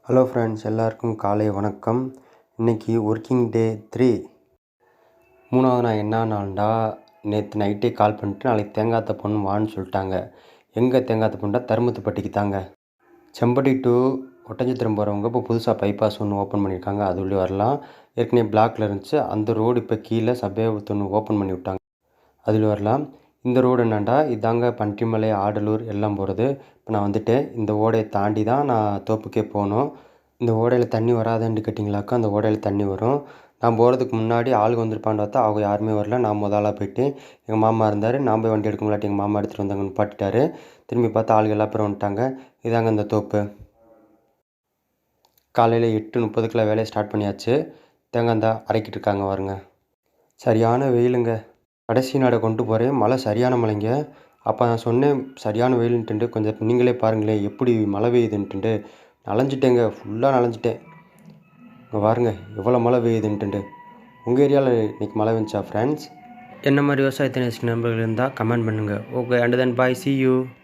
Hello friends, எல்லாருக்கும் காலை வணக்கம். இன்றைக்கி ஒர்க்கிங் டே 3. மூணாவது நாள் என்ன நாள்டா, நேற்று நைட்டே கால் பண்ணிட்டு நாளைக்கு தேங்காய் தப்பணும் வான்னு சொல்லிட்டாங்க. எங்கே தேங்காய் தப்புண்டா, தருமத்துப்பட்டிக்கு தாங்க. செம்பட்டி டு ஒட்டஞ்சத்திரம் போகிறவங்க இப்போ புதுசாக பைபாஸ் ஒன்று ஓப்பன் பண்ணியிருக்காங்க, அது உள்ளே வரலாம். ஏற்கனவே பிளாக்ல இருந்துச்சு, அந்த ரோடு இப்போ கீழே சபையத்து ஒன்று ஓப்பன் பண்ணி விட்டாங்க, அதில் வரலாம். இந்த ரோடு என்னண்டா, இதாங்க பன்றிமலை, ஆடலூர் எல்லாம் போகிறது. இப்போ நான் வந்துட்டேன். இந்த ஓடையை தாண்டி தான் நான் தோப்புக்கே போகணும். இந்த ஓடையில் தண்ணி வராதுன்னு கேட்டிங்களாக்கா, அந்த ஓடையில் தண்ணி வரும். நான் போகிறதுக்கு முன்னாடி ஆளுங்க வந்திருப்பான்னு பார்த்தா அவங்க யாருமே வரல. நான் முதலாக போயிட்டு, எங்கள் மாமா இருந்தார். நான் போய் வண்டி எடுக்க முன்னாடி எங்கள் மாமா எடுத்துகிட்டு வந்தாங்க, நிப்பாட்டிட்டாரு. திரும்பி பார்த்தா ஆளுங்க எல்லா பேரும் வந்துட்டாங்க. இதாங்க இந்த தோப்பு. காலையில் 8:30 வேலையை ஸ்டார்ட் பண்ணியாச்சு. தேங்காய் இருந்தா அரைக்கிட்டு இருக்காங்க பாருங்க. சரியான வெயிலுங்க. கடைசி நாடை கொண்டு போகிறேன். மழை சரியான மழைங்க. அப்போ நான் சொன்னேன் சரியான வெயிலுன்ட்டு, கொஞ்சம் நீங்களே பாருங்களேன் எப்படி மழை பெய்யுதுன்ட்டு. நனைஞ்சிட்டேங்க, ஃபுல்லாக நனைஞ்சிட்டேன். இங்கே பாருங்க எவ்வளோ மழை பெய்யுதுன்ட்டு. உங்கள் ஏரியாவில் இன்றைக்கி மழை வந்துச்சா ஃப்ரெண்ட்ஸ்? என்ன மாதிரி விவசாயத்தை நேசிக்கிற நண்பர்கள் இருந்தால் கமெண்ட் பண்ணுங்கள். Okay, and then bye, see you.